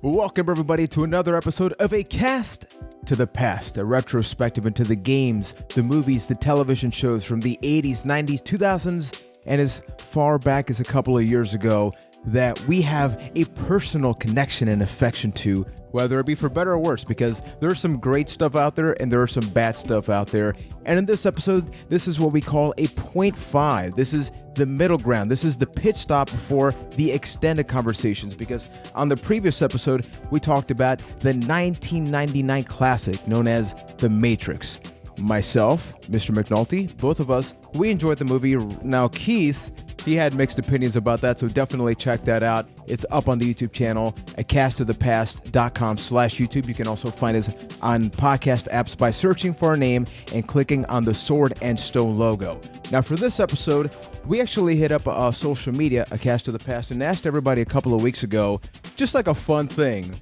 Welcome everybody to another episode of A Cast to the Past, a retrospective into the games, the movies, the television shows from the 80s, 90s, 2000s, and as far back as a couple of years ago that we have a personal connection and affection to, whether it be for better or worse, because there's some great stuff out there and there is some bad stuff out there. And in this episode, this is what we call a point five. This is the middle ground. This is the pit stop before the extended conversations, because on the previous episode, we talked about the 1999 classic known as The Matrix. Myself, Mr. McNulty, both of us, we enjoyed the movie. Now, Keith, he had mixed opinions about that, so definitely check that out. It's up on the YouTube channel at castofthepast.com/YouTube. You can also find us on podcast apps by searching for our name and clicking on the Sword and Stone logo. Now, for this episode, we actually hit up social media, A Cast of the Past, and asked everybody a couple of weeks ago, just like a fun thing,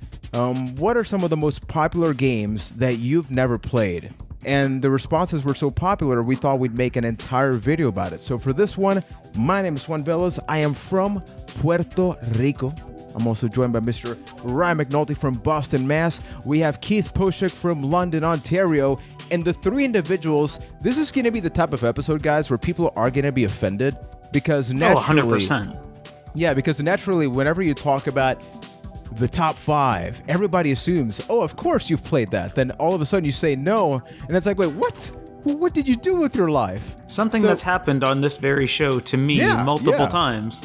what are some of the most popular games that you've never played? And the responses were so popular, we thought we'd make an entire video about it. So for this one, my name is Juan Velas. I am from Puerto Rico. I'm also joined by Mr. Ryan McNulty from Boston, Mass. We have Keith Poshuk from London, Ontario. And the three individuals, this is going to be the type of episode, guys, where people are going to be offended. Because naturally... 100%. Yeah, because naturally, whenever you talk about the top five, everybody assumes, oh, of course you've played that. Then all of a sudden you say no, and it's like, wait, what? What did you do with your life? Something that's happened on this very show to me multiple times.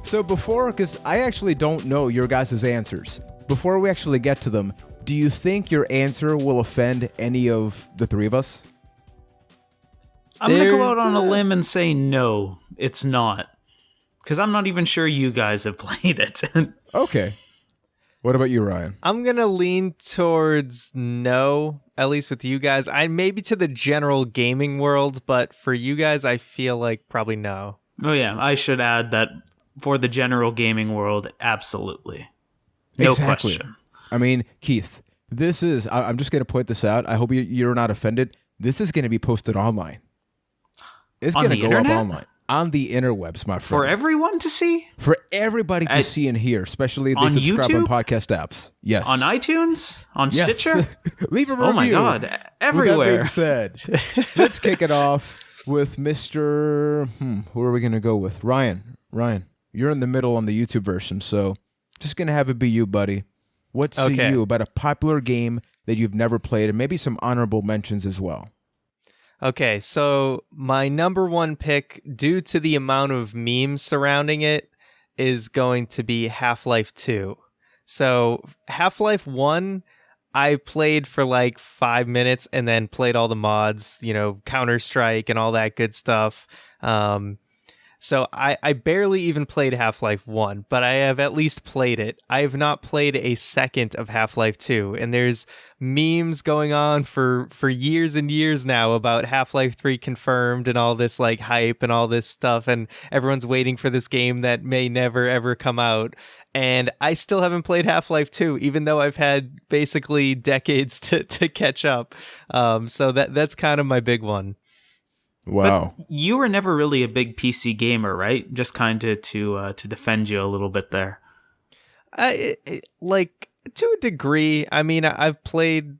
So because I actually don't know your guys' answers, before we actually get to them, do you think your answer will offend any of the three of us? I'm going to go out on a limb and say no, it's not. Because I'm not even sure you guys have played it. Okay. What about you, Ryan? I'm going to lean towards no, at least with you guys. I maybe to the general gaming world, but for you guys, I feel like probably no. Oh yeah, I should add that for the general gaming world, absolutely. No question. I mean, Keith, this is, I'm just going to point this out. I hope you're not offended. This is going to be posted online. It's going to go up online. On the interwebs, my friend. For everyone to see? For everybody to see and hear, especially if they subscribe YouTube? on podcast apps. Yes. On iTunes? On Stitcher? Leave a review. Oh my God, everywhere. With that being said, let's kick it off with Mr. Who are we going to go with? Ryan, you're in the middle on the YouTube version, so just going to have it be you, buddy. What say you about a popular game that you've never played, and maybe some honorable mentions as well? Okay, so my number one pick, due to the amount of memes surrounding it, is going to be Half-Life 2. So Half-Life 1, I played for like 5 minutes and then played all the mods, Counter-Strike and all that good stuff. So I barely even played Half-Life 1, but I have at least played it. I have not played a second of Half-Life 2, and there's memes going on for years and years now about Half-Life 3 confirmed and all this like hype and all this stuff, and everyone's waiting for this game that may never ever come out. And I still haven't played Half-Life 2, even though I've had basically decades to catch up. So that's kind of my big one. Wow. But you were never really a big PC gamer, right? Just kind of to defend you a little bit there. Like to a degree. I mean, I've played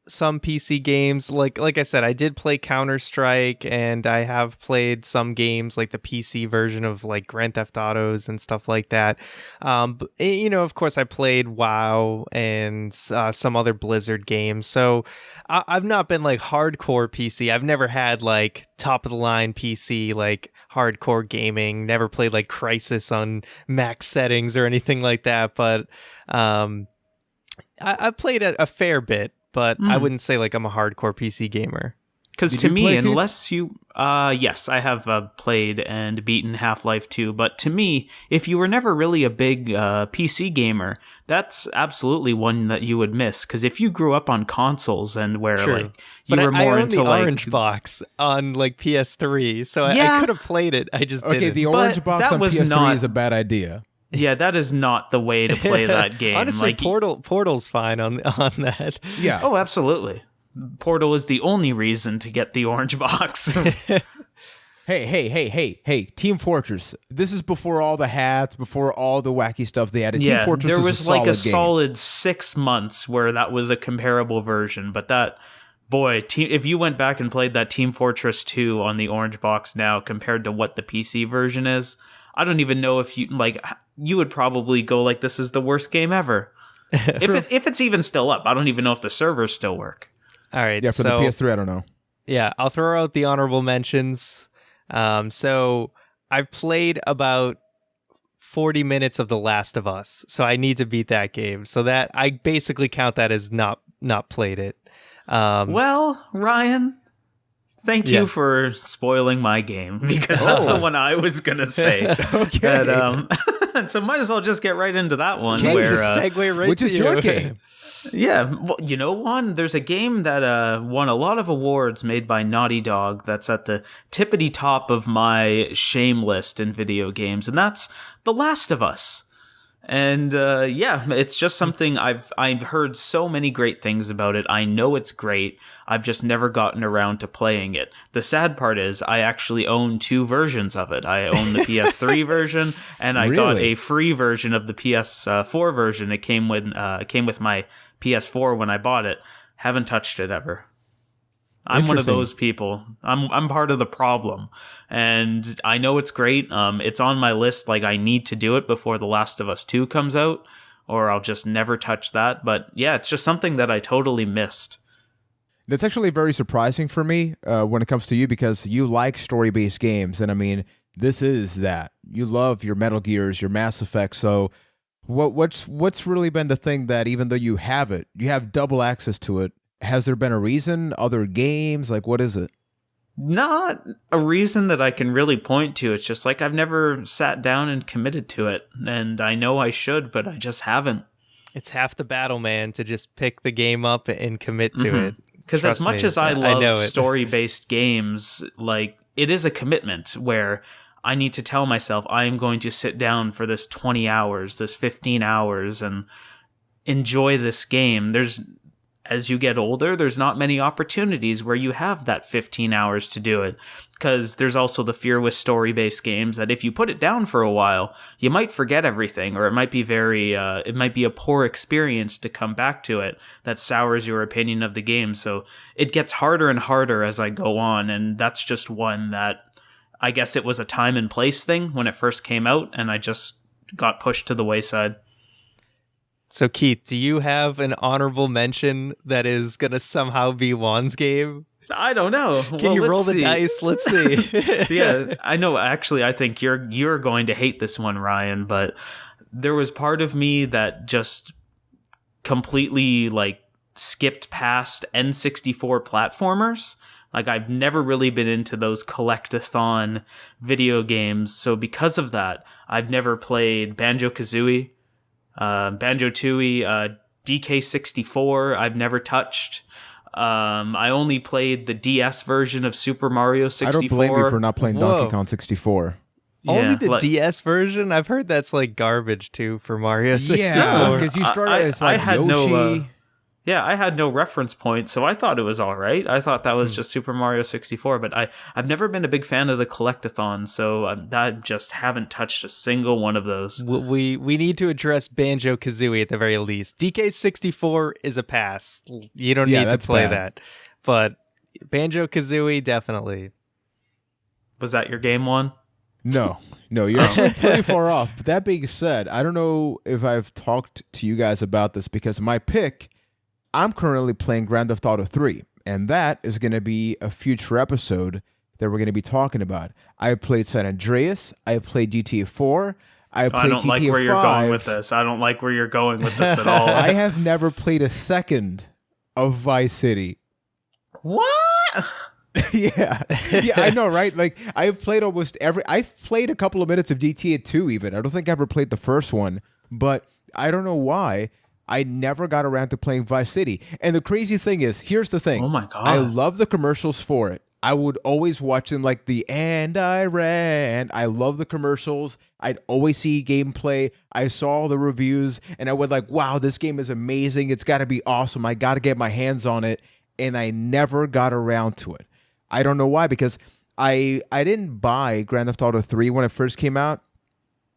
some PC games. Like I said, I did play Counter-Strike, and I have played some games like the PC version of like Grand Theft Autos and stuff like that. But, of course, I played WoW and some other Blizzard games. So I've not been like hardcore PC. I've never had like top of the line PC, like hardcore gaming. Never played like Crysis on max settings or anything like that. But I played a fair bit. But I wouldn't say like I'm a hardcore PC gamer. Because to me, unless you... yes, I have played and beaten Half-Life 2. But to me, if you were never really a big PC gamer, that's absolutely one that you would miss. Because if you grew up on consoles and where like you were more into the like... Orange Box on like PS3. So I could have played it. I just didn't. Okay, the Orange Box on PS3 is a bad idea. Yeah, that is not the way to play that game. Honestly, Portal's fine on that. Yeah. Oh, absolutely. Portal is the only reason to get the Orange Box. Hey, Team Fortress. This is before all the hats, before all the wacky stuff they added. Yeah, Team Fortress there is was a like a solid game. solid 6 months where that was a comparable version, but that, boy, if you went back and played that Team Fortress 2 on the orange box now compared to what the PC version is, I don't even know if you would probably go like, this is the worst game ever. if it's even still up. I don't even know if the servers still work. All right. Yeah, for the PS3, I don't know. Yeah, I'll throw out the honorable mentions. So I've played about 40 minutes of The Last of Us, so I need to beat that game. So that I basically count that as not played it. Well, Ryan, thank you for spoiling my game, because that's the one I was gonna say. Okay. That, so might as well just get right into that one. Let's where just segue right which to is your you. game? Yeah, well, you know, there's a game that won a lot of awards made by Naughty Dog that's at the tippity top of my shame list in video games, and that's The Last of Us. And it's just something I've heard so many great things about it. I know it's great. I've just never gotten around to playing it. The sad part is I actually own 2 versions of it. I own the PS3 version, and I got a free version of the PS4 version. It came with my PS4 when I bought it. Haven't touched it ever. I'm one of those people. I'm part of the problem, and I know it's great. It's on my list. Like, I need to do it before The Last of Us 2 comes out, or I'll just never touch that. But yeah, it's just something that I totally missed. That's actually very surprising for me when it comes to you, because you like story-based games, and I mean, this is that. You love your Metal Gears, your Mass Effect. So, what's really been the thing that, even though you have it, you have double access to it? Has there been a reason? Other games? Like, what is it? Not a reason that I can really point to. It's just like I've never sat down and committed to it. And I know I should, but I just haven't. It's half the battle, man, to just pick the game up and commit to it. Because as much as I love story-based games, like, it is a commitment where I need to tell myself I am going to sit down for this 20 hours, this 15 hours, and enjoy this game. As you get older, there's not many opportunities where you have that 15 hours to do it, because there's also the fear with story-based games that if you put it down for a while, you might forget everything, or it might be it might be a poor experience to come back to it that sours your opinion of the game. So it gets harder and harder as I go on, and that's just one that I guess it was a time and place thing when it first came out, and I just got pushed to the wayside. So, Keith, do you have an honorable mention that is going to somehow be Juan's game? I don't know. Can you roll the dice? Let's see. Yeah, I know. Actually, I think you're going to hate this one, Ryan, but there was part of me that just completely, like, skipped past N64 platformers. Like, I've never really been into those collect-a-thon video games, so because of that, I've never played Banjo-Kazooie, Banjo-Tooie, DK64, I've never touched. I only played the DS version of Super Mario 64. I don't blame you for not playing Donkey Kong 64. Only the DS version? I've heard that's like garbage too for Mario 64. Yeah, because you started as like Yoshi. I had no reference point, so I thought it was all right. I thought that was just Super Mario 64, but I've never been a big fan of the collect-a-thon, so I just haven't touched a single one of those. We need to address Banjo-Kazooie at the very least. DK64 is a pass. You don't need to play that. But Banjo-Kazooie, definitely. Was that your game one? No, you're actually pretty far off. But that being said, I don't know if I've talked to you guys about this, because my pick, I'm currently playing Grand Theft Auto 3, and that is going to be a future episode that we're going to be talking about. I played San Andreas, I played GTA 4, I don't like where you're going with this. I don't like where you're going with this at all. I have never played a second of Vice City. What? Yeah, I know, right? Like, I've played I've played a couple of minutes of GTA 2 even. I don't think I ever played the first one, but I don't know why I never got around to playing Vice City. And the crazy thing is, here's the thing. Oh my God. I love the commercials for it. I would always watch them, like the "And I Ran." I love the commercials. I'd always see gameplay. I saw the reviews, and I would like, wow, this game is amazing. It's got to be awesome. I got to get my hands on it. And I never got around to it. I don't know why, because I didn't buy Grand Theft Auto 3 when it first came out.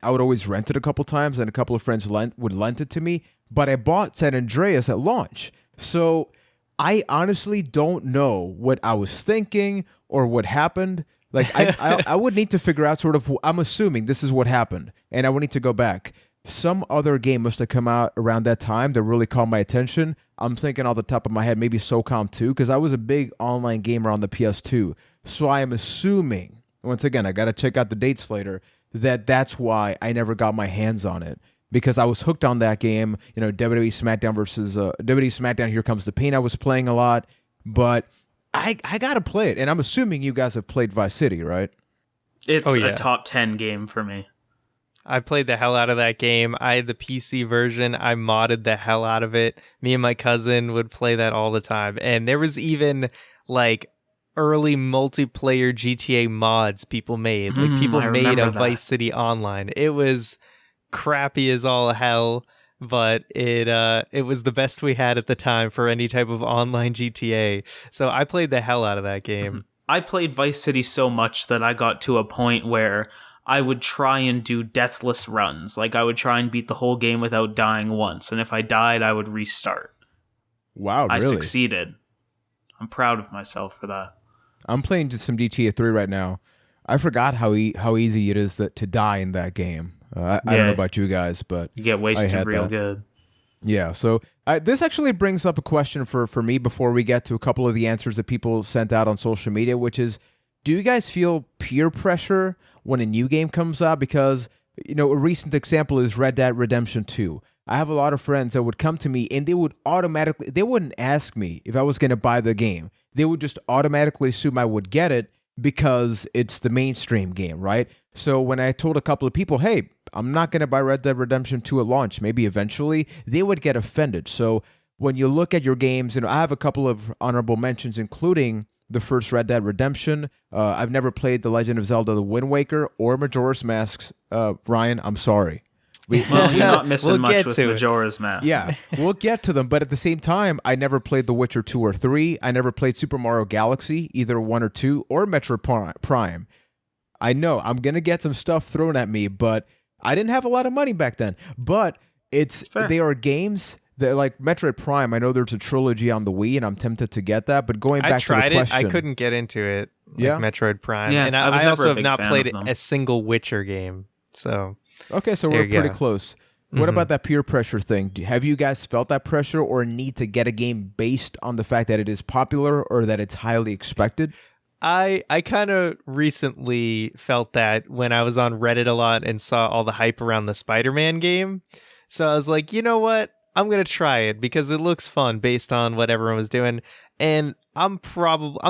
I would always rent it a couple times, and a couple of friends would lend it to me. But I bought San Andreas at launch. So I honestly don't know what I was thinking or what happened. Like, I would need to figure out sort of, I'm assuming this is what happened, and I would need to go back. Some other game must have come out around that time that really caught my attention. I'm thinking off the top of my head, maybe SOCOM 2, because I was a big online gamer on the PS2. So I am assuming, once again, I got to check out the dates later, that's why I never got my hands on it. Because I was hooked on that game, WWE SmackDown versus WWE SmackDown Here Comes the Pain I was playing a lot, but I got to play it. And I'm assuming you guys have played Vice City, right? It's a top 10 game for me. I played the hell out of that game. I had the PC version. I modded the hell out of it. Me and my cousin would play that all the time. And there was even like early multiplayer GTA mods people made. Like people made a Vice City Online. It was crappy as all hell, but it was the best we had at the time for any type of online GTA. So I played the hell out of that game. I played Vice City so much that I got to a point where I would try and do deathless runs. Like, I would try and beat the whole game without dying once, and if I died, I would restart. Wow, really? I succeeded. I'm proud of myself for that. I'm playing just some GTA 3 right now. I forgot how easy it is to die in that game. I don't know about you guys, but you get wasted real good. Yeah, so this actually brings up a question for me before we get to a couple of the answers that people sent out on social media, which is, do you guys feel peer pressure when a new game comes out? Because, a recent example is Red Dead Redemption 2. I have a lot of friends that would come to me and they wouldn't ask me if I was going to buy the game. They would just automatically assume I would get it because it's the mainstream game, right? So when I told a couple of people, hey, I'm not going to buy Red Dead Redemption 2 at launch, maybe eventually, they would get offended. So when you look at your games, I have a couple of honorable mentions, including the first Red Dead Redemption. I've never played The Legend of Zelda: The Wind Waker or Majora's Mask. Ryan, I'm sorry. You're not missing much with Majora's Mask. Yeah, we'll get to them. But at the same time, I never played The Witcher 2 or 3. I never played Super Mario Galaxy, either 1 or 2, or Metroid Prime. I know I'm going to get some stuff thrown at me, but I didn't have a lot of money back then. But they are games that, like Metroid Prime, I know there's a trilogy on the Wii, and I'm tempted to get that. But going back to the question, I couldn't get into it. Yeah, Metroid Prime. Yeah, and I also have not played a single Witcher game. So okay, so we're pretty close. What about that peer pressure thing? Have you guys felt that pressure or need to get a game based on the fact that it is popular or that it's highly expected? I kind of recently felt that when I was on Reddit a lot and saw all the hype around the Spider-Man game. So I was like, you know what? I'm going to try it because it looks fun based on what everyone was doing. And I'm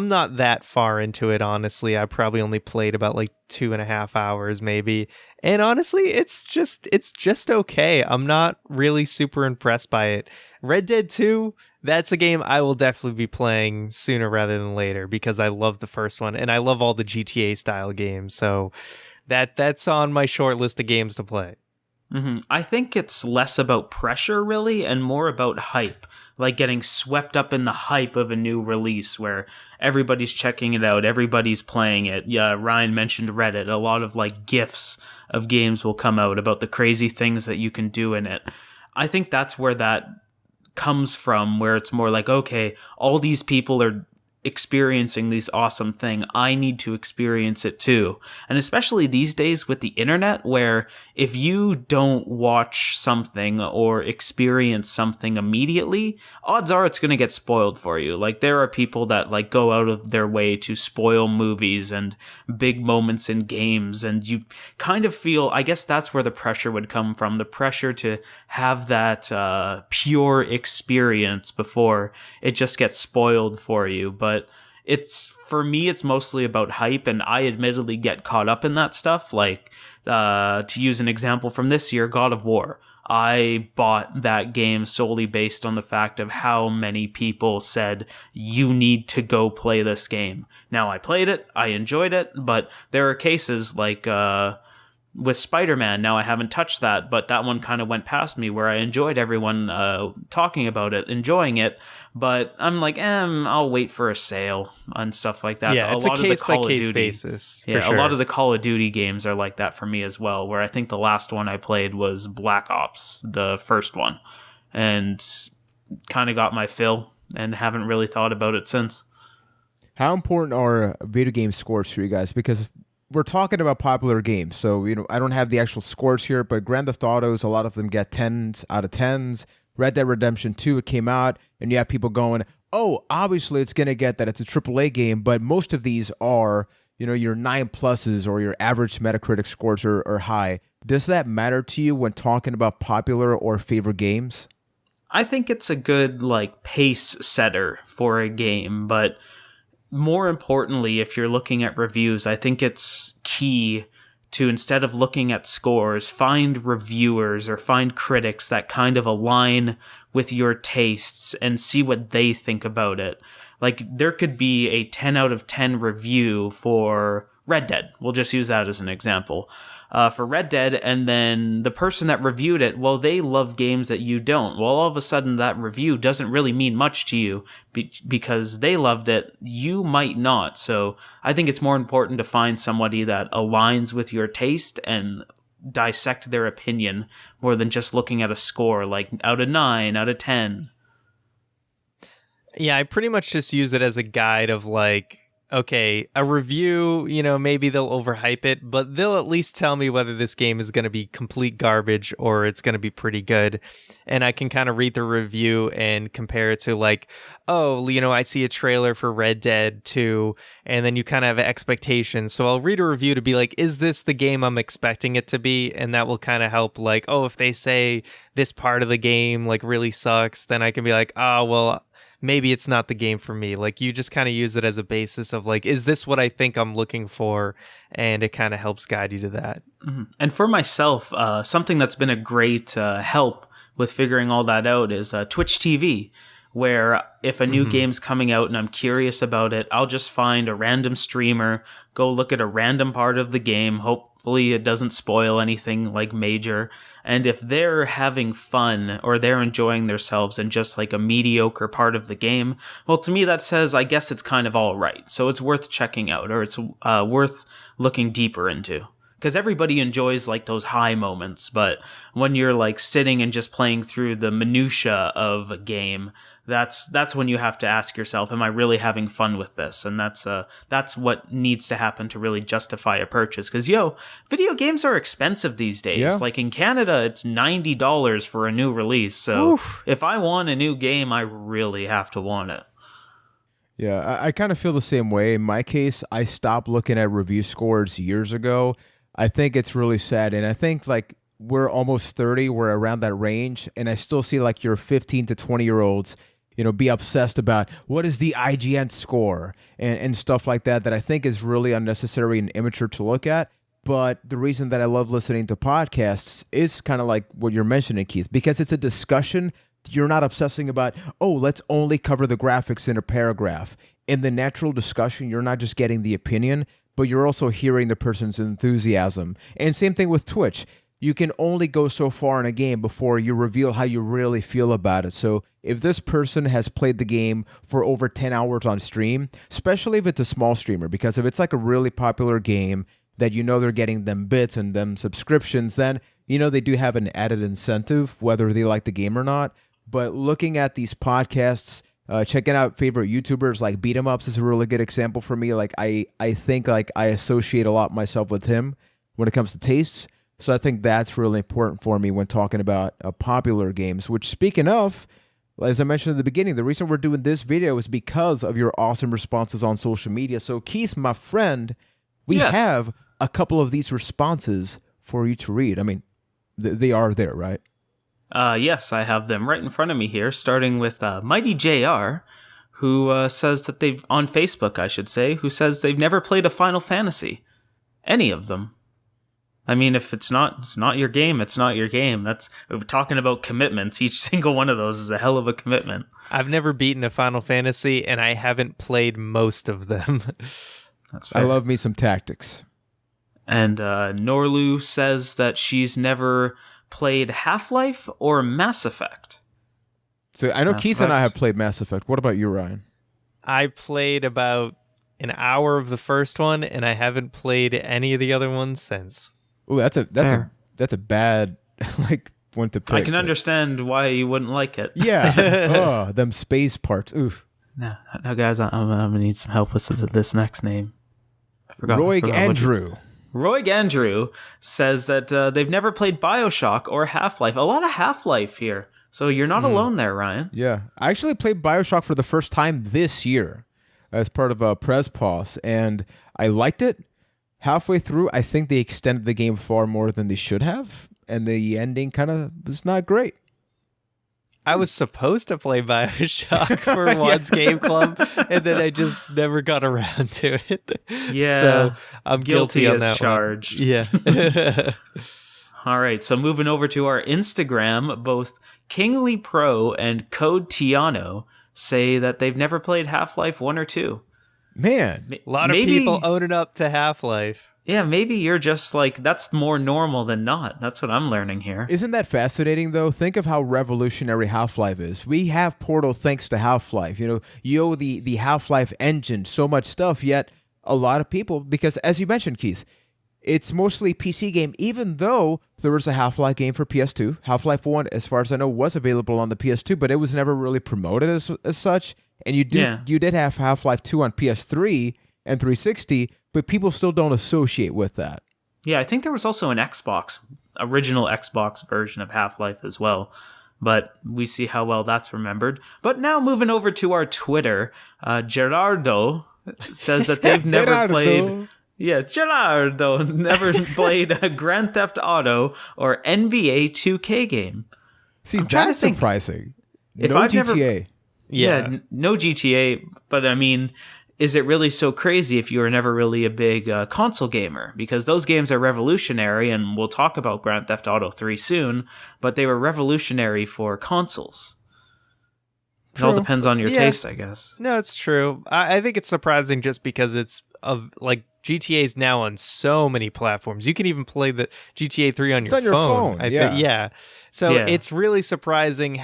not that far into it, honestly. I probably only played about like 2.5 hours maybe. And honestly, it's just okay. I'm not really super impressed by it. Red Dead 2, that's a game I will definitely be playing sooner rather than later because I love the first one and I love all the GTA style games. So that's on my short list of games to play. Mm-hmm. I think it's less about pressure, really, and more about hype. Like getting swept up in the hype of a new release where everybody's checking it out, everybody's playing it. Yeah, Ryan mentioned Reddit. A lot of like GIFs of games will come out about the crazy things that you can do in it. I think that's where that comes from, where it's more like, okay, all these people are experiencing this awesome thing. I need to experience it too. And especially these days with the internet, where if you don't watch something or experience something immediately, odds are it's going to get spoiled for you. Like there are people that like go out of their way to spoil movies and big moments in games. And you kind of feel, I guess that's where the pressure would come from, the pressure to have that pure experience before it just gets spoiled for you. But for me, it's mostly about hype, and I admittedly get caught up in that stuff. Like, to use an example from this year, God of War. I bought that game solely based on the fact of how many people said, you need to go play this game. Now, I played it, I enjoyed it, but there are cases like, with Spider-Man, now I haven't touched that, but that one kind of went past me where I enjoyed everyone talking about it, enjoying it, but I'm like, I'll wait for a sale and stuff like that. Yeah, it's a case-by-case basis. Yeah, sure. A lot of the Call of Duty games are like that for me as well, where I think the last one I played was Black Ops, the first one, and kind of got my fill and haven't really thought about it since. How important are video game scores for you guys? Because we're talking about popular games, so I don't have the actual scores here, but Grand Theft Autos, a lot of them get 10s out of 10s. Red Dead Redemption 2, it came out, and you have people going, oh, obviously it's going to get that. It's a AAA game, but most of these are, your 9+s or your average Metacritic scores are high. Does that matter to you when talking about popular or favorite games? I think it's a good, pace setter for a game, but more importantly, if you're looking at reviews, I think it's key to, instead of looking at scores, find reviewers or find critics that kind of align with your tastes and see what they think about it. There could be a 10 out of 10 review for Red Dead. We'll just use that as an example. For Red Dead, and then the person that reviewed it, well, they love games that you don't. Well, all of a sudden, that review doesn't really mean much to you because they loved it. You might not. So I think it's more important to find somebody that aligns with your taste and dissect their opinion more than just looking at a score, like out of 9, out of 10. Yeah, I pretty much just use it as a guide of okay, a review, maybe they'll overhype it, but they'll at least tell me whether this game is going to be complete garbage or it's going to be pretty good. And I can kind of read the review and compare it to I see a trailer for Red Dead 2, and then you kind of have expectations. So I'll read a review to be like, is this the game I'm expecting it to be? And that will kind of help, if they say this part of the game really sucks, then I can be like, well, maybe it's not the game for me. You just kind of use it as a basis of is this what I think I'm looking for? And it kind of helps guide you to that. Mm-hmm. And for myself, something that's been a great help with figuring all that out is Twitch TV, where if a new game's coming out and I'm curious about it, I'll just find a random streamer, go look at a random part of the game. Hopefully it doesn't spoil anything major. And if they're having fun or they're enjoying themselves in just a mediocre part of the game, well, to me that says, I guess it's kind of all right. So it's worth checking out, or it's worth looking deeper into. Because everybody enjoys those high moments, but when you're sitting and just playing through the minutia of a game, that's when you have to ask yourself, am I really having fun with this? And that's what needs to happen to really justify a purchase. Because video games are expensive these days. Yeah. In Canada, it's $90 for a new release. So Oof. If I want a new game, I really have to want it. Yeah, I kind of feel the same way. In my case, I stopped looking at review scores years ago. I think it's really sad. And I think we're almost 30, we're around that range. And I still see your 15 to 20-year-olds, be obsessed about what is the IGN score and stuff like that I think is really unnecessary and immature to look at. But the reason that I love listening to podcasts is kind of like what you're mentioning, Keith, because it's a discussion. You're not obsessing about, let's only cover the graphics in a paragraph. In the natural discussion, you're not just getting the opinion, but you're also hearing the person's enthusiasm. And same thing with Twitch. You can only go so far in a game before you reveal how you really feel about it. So if this person has played the game for over 10 hours on stream, especially if it's a small streamer, because if it's a really popular game that they're getting them bits and them subscriptions, then they do have an added incentive, whether they like the game or not. But looking at these podcasts, checking out favorite YouTubers like Beat 'em Ups is a really good example for me. I think I associate a lot myself with him when it comes to tastes. So I think that's really important for me when talking about popular games, which, speaking of, as I mentioned at the beginning, the reason we're doing this video is because of your awesome responses on social media. So Keith, my friend, we have a couple of these responses for you to read. I mean, they are there, right? Yes, I have them right in front of me here, starting with Mighty JR, who says that they've, on Facebook, I should say, who says they've never played a Final Fantasy. Any of them. I mean, if it's not your game, it's not your game. That's, we're talking about commitments. Each single one of those is a hell of a commitment. I've never beaten a Final Fantasy, and I haven't played most of them. That's fair. I love me some Tactics. And Norlu says that she's never played Half-Life or Mass Effect. So I know Mass Keith and I Effect. have played Mass Effect. What about you, Ryan? I played about an hour of the first one, and I haven't played any of the other ones since. Oh, that's a Fair. bad like one to pick. I can understand why you wouldn't like it. Yeah. Oh, them space parts. Oof. No, guys, I'm gonna need some help with this next name. Roy Andrew. Roy Andrew says that they've never played BioShock or Half-Life. A lot of Half-Life here. So you're not alone there, Ryan. Yeah. I actually played BioShock for the first time this year as part of a Prez Pause, and I liked it. Halfway through, I think they extended the game far more than they should have, and the ending kind of was not great. I was supposed to play BioShock for once Game Club, and then I just never got around to it. Yeah, so I'm guilty on as that charged. one. Yeah. All right, so moving over to our Instagram, both Kingly Pro and Code Tiano say that they've never played Half-Life 1 or 2. Man. A lot of people owning up to Half-Life. Yeah, maybe you're just like, that's more normal than not. That's what I'm learning here. Isn't that fascinating, though? Think of how revolutionary Half-Life is. We have Portal thanks to Half-Life. You know, you owe the Half-Life engine so much stuff, yet a lot of people, because as you mentioned, Keith, it's mostly PC game, even though there was a Half-Life game for PS2. Half-Life 1, as far as I know, was available on the PS2, but it was never really promoted as such. And you did have Half-Life 2 on PS3 and 360, but people still don't associate with that. Yeah, I think there was also an original Xbox version of Half-Life as well. But we see how well that's remembered. But now moving over to our Twitter, Gerardo says that they've never played... Yeah, Gerardo never played a Grand Theft Auto or NBA 2K game. See, that's surprising. No GTA. No GTA, but I mean, is it really so crazy if you were never really a big console gamer? Because those games are revolutionary, and we'll talk about Grand Theft Auto 3 soon, but they were revolutionary for consoles. It all depends on your taste, I guess. No, it's true. I think it's surprising just because it's like GTA is now on so many platforms. You can even play the GTA 3 on your phone. So it's really surprising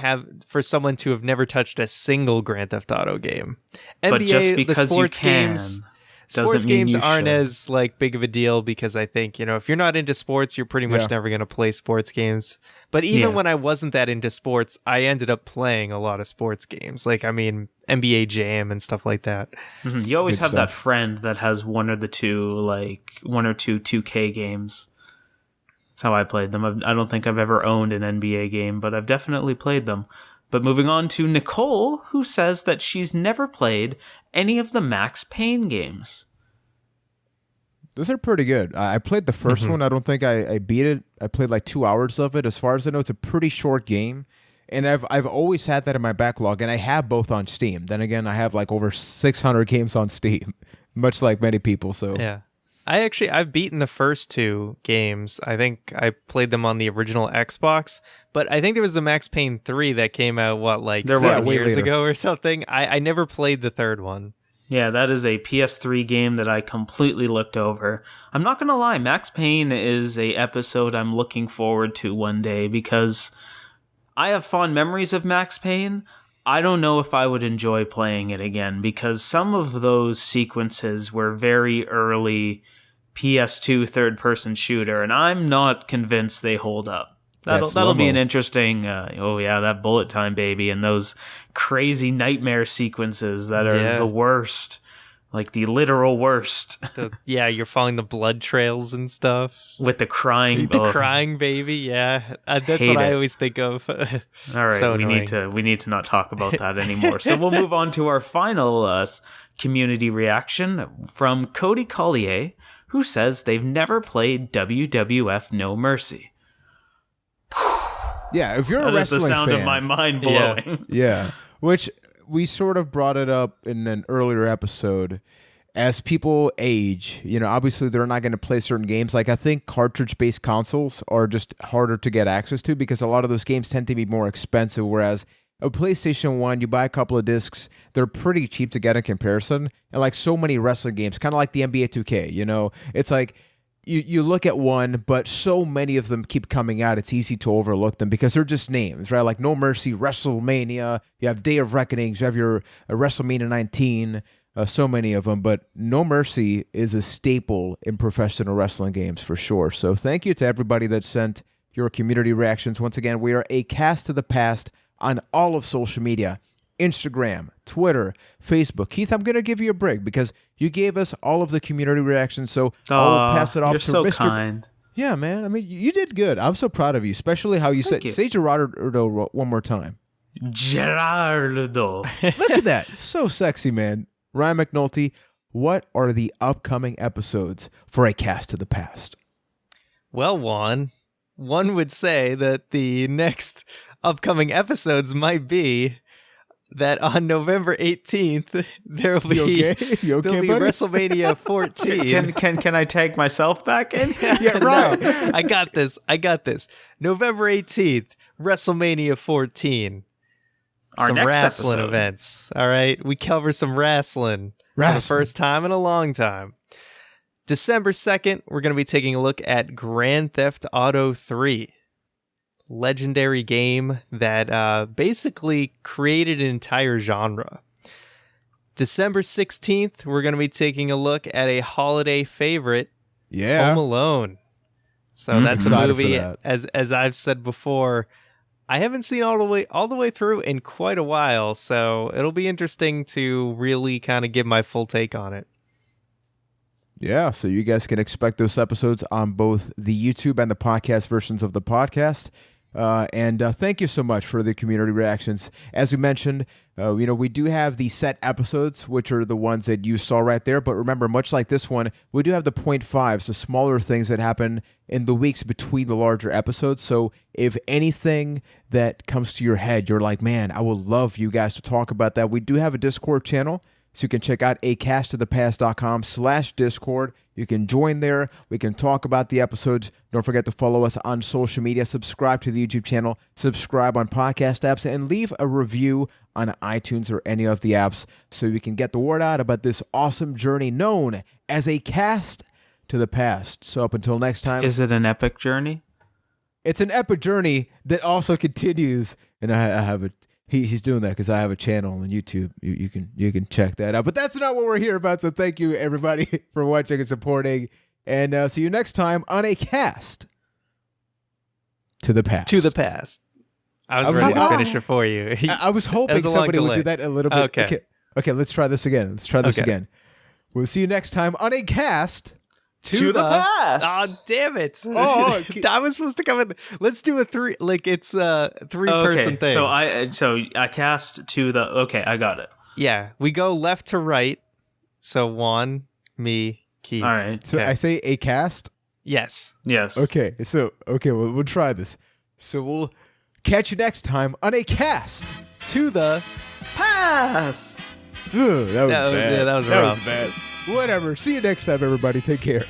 for someone to have never touched a single Grand Theft Auto game. But NBA, just because the sports you can, games, sports games aren't as like big of a deal because I think, you know, if you're not into sports, you're pretty much never going to play sports games. But even when I wasn't that into sports, I ended up playing a lot of sports games. Like, I mean, NBA Jam and stuff like that. Mm-hmm. You always have that friend that has one or two 2K games. That's how I played them. I don't think I've ever owned an NBA game, but I've definitely played them. But moving on to Nicole, who says that she's never played any of the Max Payne games. Those are pretty good. I played the first one. I don't think I beat it. I played like 2 hours of it. As far as I know, it's a pretty short game. And I've always had that in my backlog, and I have both on Steam. Then again, I have like over 600 games on Steam, much like many people. So yeah. I've beaten the first two games. I think I played them on the original Xbox, but I think there was a Max Payne 3 that came out, 7 years ago or something. I never played the third one. Yeah, that is a PS3 game that I completely looked over. I'm not going to lie, Max Payne is a episode I'm looking forward to one day because I have fond memories of Max Payne. I don't know if I would enjoy playing it again because some of those sequences were very early PS2 third-person shooter, and I'm not convinced they hold up. That'll be an interesting, that bullet time, baby, and those crazy nightmare sequences that are the worst, like the literal worst. You're following the blood trails and stuff. With the crying crying baby, yeah. That's what I always think of. All right, so we need to not talk about that anymore. So we'll move on to our final community reaction from Cody Collier, who says they've never played WWF No Mercy. Yeah, if you're a wrestling fan, the sound of my mind blowing. Yeah, which we sort of brought it up in an earlier episode. As people age, obviously they're not going to play certain games. Like I think cartridge-based consoles are just harder to get access to because a lot of those games tend to be more expensive. Whereas a PlayStation 1, you buy a couple of discs, they're pretty cheap to get in comparison. And like so many wrestling games, kind of like the NBA 2K, it's like you look at one, but so many of them keep coming out, it's easy to overlook them because they're just names, right? Like No Mercy, WrestleMania, you have Day of Reckonings, you have your WrestleMania 19, so many of them, but No Mercy is a staple in professional wrestling games for sure. So thank you to everybody that sent your community reactions. Once again, we are A Cast to the Past on all of social media. Instagram, Twitter, Facebook. Keith, I'm going to give you a break because you gave us all of the community reactions, so I'll pass it off to so Mr. kind. Yeah, man. I mean, you did good. I'm so proud of you, especially how you said, say Gerardo one more time. Gerardo. Look at that. So sexy, man. Ryan McNulty, what are the upcoming episodes for A Cast to the Past? Well, Juan, one would say that the next upcoming episodes might be that on November 18th, there will be, You okay, there'll be buddy? WrestleMania 14. Can I tag myself back in? Yeah, right. No, I got this. November 18th, WrestleMania 14. Our Some next wrestling episode. events. All right. We cover some wrestling for the first time in a long time. December 2nd, we're going to be taking a look at Grand Theft Auto 3. Legendary game that basically created an entire genre. December 16th, we're going to be taking a look at a holiday favorite, Yeah. Home Alone. So that's a Excited for movie, that. as I've said before, I haven't seen all the way through in quite a while, so it'll be interesting to really kind of give my full take on it. Yeah, so you guys can expect those episodes on both the YouTube and the podcast versions of the podcast. And thank you so much for the community reactions. As we mentioned, we do have the set episodes, which are the ones that you saw right there. But remember, much like this one, we do have the 0.5s, the smaller things that happen in the weeks between the larger episodes. So if anything that comes to your head, you're like, man, I would love you guys to talk about that. We do have a Discord channel. So you can check out acasttothepast.com/Discord. You can join there. We can talk about the episodes. Don't forget to follow us on social media. Subscribe to the YouTube channel. Subscribe on podcast apps. And leave a review on iTunes or any of the apps so we can get the word out about this awesome journey known as A Cast to the Past. So up until next time. Is it an epic journey? It's an epic journey that also continues. And I have a... He's doing that because I have a channel on YouTube. You can check that out. But that's not what we're here about. So thank you, everybody, for watching and supporting. And see you next time on A Cast to the Past. To the past. I was ready to finish it for you. I was hoping somebody would do that a little bit. Okay, let's try this again. Again. We'll see you next time on A Cast to the past. Oh, damn it. Oh, I was supposed to come in. Let's do a three, like it's a three-person thing. So I cast to the, okay, I got it. Yeah, we go left to right. So Juan, me, Keith. All right. So I say A Cast? Yes. Yes. Okay, we'll try this. So we'll catch you next time on A Cast To the Past. Ugh, that was bad. Yeah, that was That rough. was bad. Whatever. See you next time, everybody. Take care.